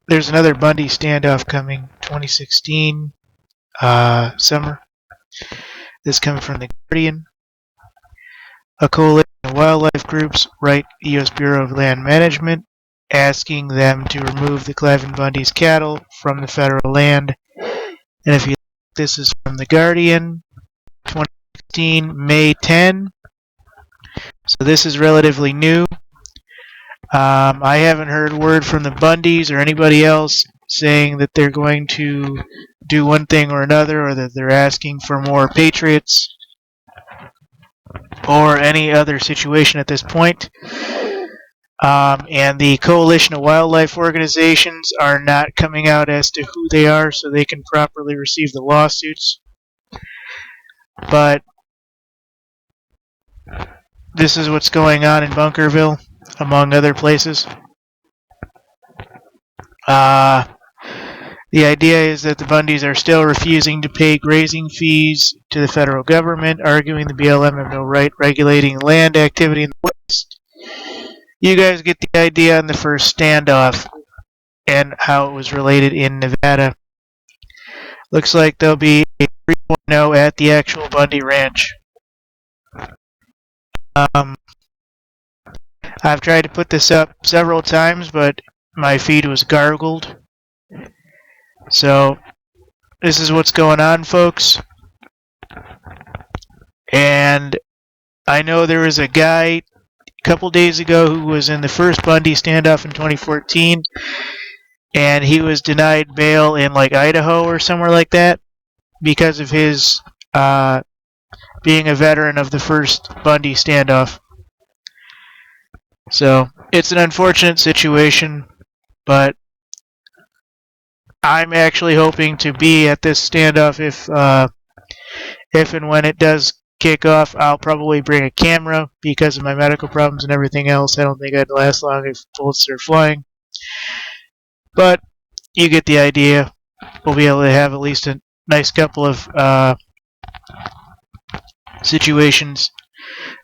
there's another Bundy standoff coming 2016 summer. This coming from the Guardian. A coalition of wildlife groups write U.S. Bureau of Land Management asking them to remove the Cliven Bundy's cattle from the federal land. And if you look, this is from the Guardian, 2016, May 10. So this is relatively new. I haven't heard word from the Bundys or anybody else saying that they're going to do one thing or another, or that they're asking for more patriots or any other situation at this point. And the Coalition of Wildlife Organizations are not coming out as to who they are so they can properly receive the lawsuits. But this is what's going on in Bunkerville, among other places. The idea is that the Bundys are still refusing to pay grazing fees to the federal government, arguing the BLM have no right regulating land activity in the West. You guys get the idea on the first standoff and how it was related in Nevada. Looks like there'll be a 3.0 at the actual Bundy Ranch. I've tried to put this up several times, but my feed was gargled. So, this is what's going on, folks. And I know there was a guy a couple days ago who was in the first Bundy standoff in 2014, and he was denied bail in like Idaho or somewhere like that because of his being a veteran of the first Bundy standoff. So, it's an unfortunate situation, but I'm actually hoping to be at this standoff if and when it does kick off. I'll probably bring a camera because of my medical problems and everything else. I don't think I'd last long if bullets are flying. But you get the idea. We'll be able to have at least a nice couple of situations.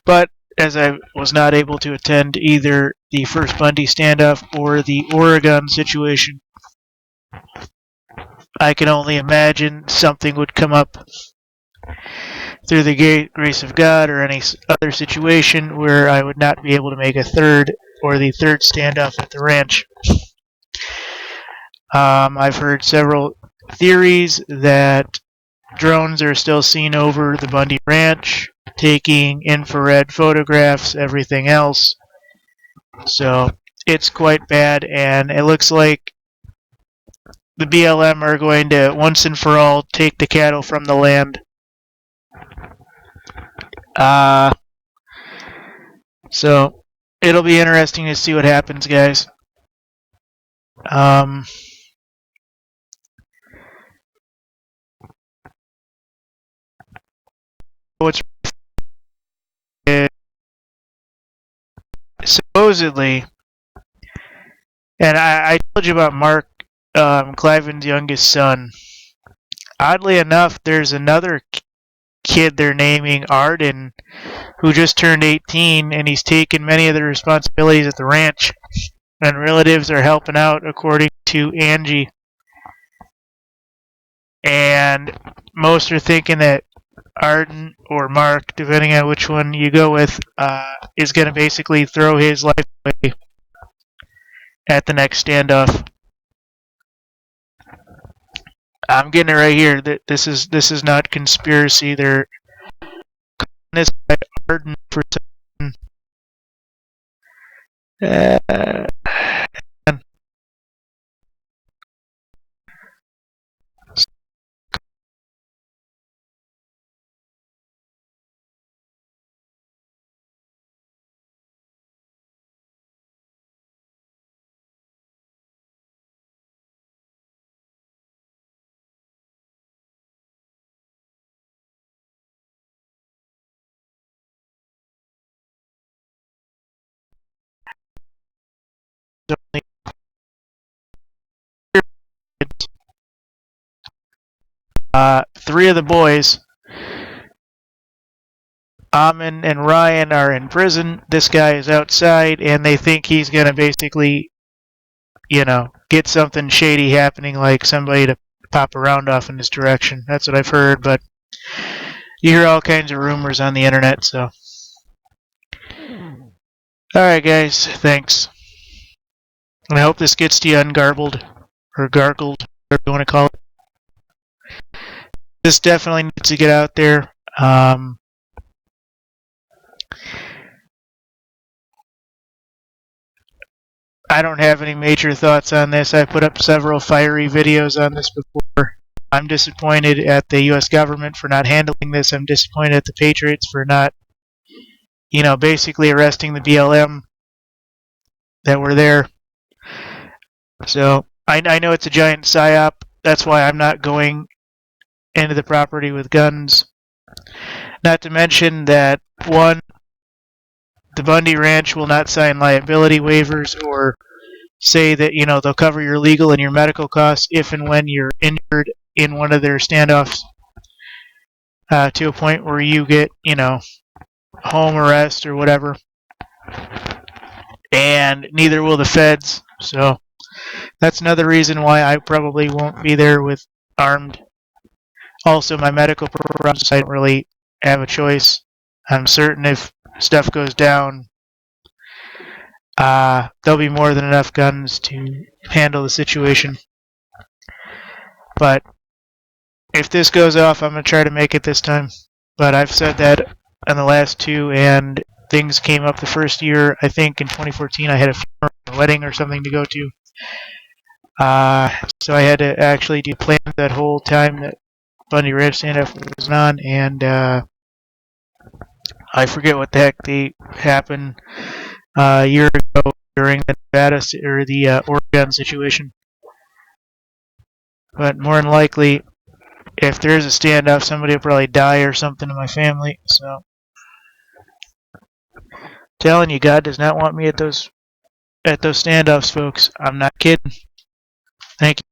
But as I was not able to attend either the first Bundy standoff or the Oregon situation, I can only imagine something would come up through the grace of God or any other situation where I would not be able to make a third or the third standoff at the ranch. I've heard several theories that drones are still seen over the Bundy Ranch, taking infrared photographs, everything else. So it's quite bad, and it looks like the BLM are going to once and for all take the cattle from the land. So it'll be interesting to see what happens, guys. What's supposedly, and I told you about Mark Cliven's youngest son. Oddly enough, there's another kid they're naming Arden who just turned 18, and he's taken many of the responsibilities at the ranch, and relatives are helping out, according to Angie. And most are thinking that Arden or Mark, depending on which one you go with, is going to basically throw his life away at the next standoff. I'm getting it right here. That this is not conspiracy. They're calling this guy Arden for something. Three of the boys, Amin and Ryan, are in prison. This guy is outside, and they think he's going to basically get something shady happening, like somebody to pop a round off in his direction. That's what I've heard, but you hear all kinds of rumors on the internet, so. Alright, guys, thanks. And I hope this gets to you ungarbled, or gargled, whatever you want to call it. This definitely needs to get out there. I don't have any major thoughts on this. I put up several fiery videos on this before. I'm disappointed at the U.S. government for not handling this. I'm disappointed at the Patriots for not, basically arresting the BLM that were there. So I know it's a giant psyop. That's why I'm not going into the property with guns. Not to mention that, one, the Bundy Ranch will not sign liability waivers or say that, they'll cover your legal and your medical costs if and when you're injured in one of their standoffs, to a point where you get, home arrest or whatever. And neither will the feds. So that's another reason why I probably won't be there with armed. Also, my medical problems, I don't really have a choice. I'm certain if stuff goes down, there'll be more than enough guns to handle the situation. But if this goes off, I'm going to try to make it this time. But I've said that on the last two, and things came up the first year. I think in 2014 I had a wedding or something to go to. So I had to actually do plans that whole time that Bundy Ranch standoff was on, and I forget what the heck happened a year ago during the Nevada or the Oregon situation. But more than likely, if there's a standoff, somebody will probably die or something in my family. So, telling you, God does not want me at those standoffs, folks. I'm not kidding. Thank you.